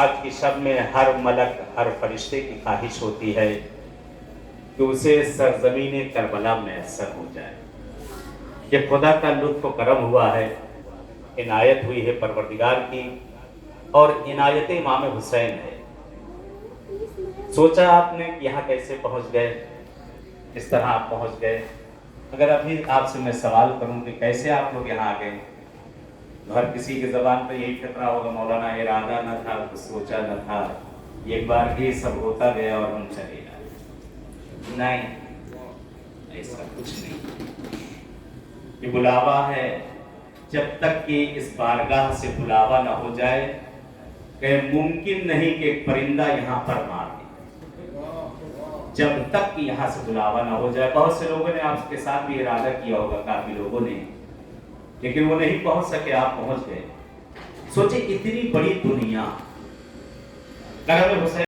آج کی شب میں ہر ملک ہر فرشتے کی خواہش ہوتی ہے کہ اسے سرزمین کربلا میسر ہو جائے. یہ خدا کا لطف و کرم ہوا ہے، عنایت ہوئی ہے پروردگار کی، اور عنایت امام حسین ہے. سوچا آپ نے کہ یہاں کیسے پہنچ گئے، اس طرح آپ پہنچ گئے. اگر ابھی آپ سے میں سوال کروں کہ کیسے آپ لوگ یہاں آ گئے، تو ہر کسی کی زبان پہ یہی فطرہ ہوگا، مولانا ارادہ نہ تھا، کچھ سوچا نہ تھا، ایک بار ہی سب ہوتا گیا اور ہم چلے گئے. نہیں، ایسا کچھ نہیں. یہ بلاوا ہے. جب تک کہ اس بارگاہ سے بلاوا نہ ہو جائے کہ ممکن نہیں کہ ایک پرندہ یہاں پر مار دے. جب تک کہ یہاں سے بلاوا نہ ہو جائے. بہت سے لوگوں نے آپ کے ساتھ بھی ارادہ کیا ہوگا، کافی لوگوں نے، لیکن وہ نہیں پہنچ سکے، آپ پہنچ گئے. سوچے اتنی بڑی دنیا، کرم حسین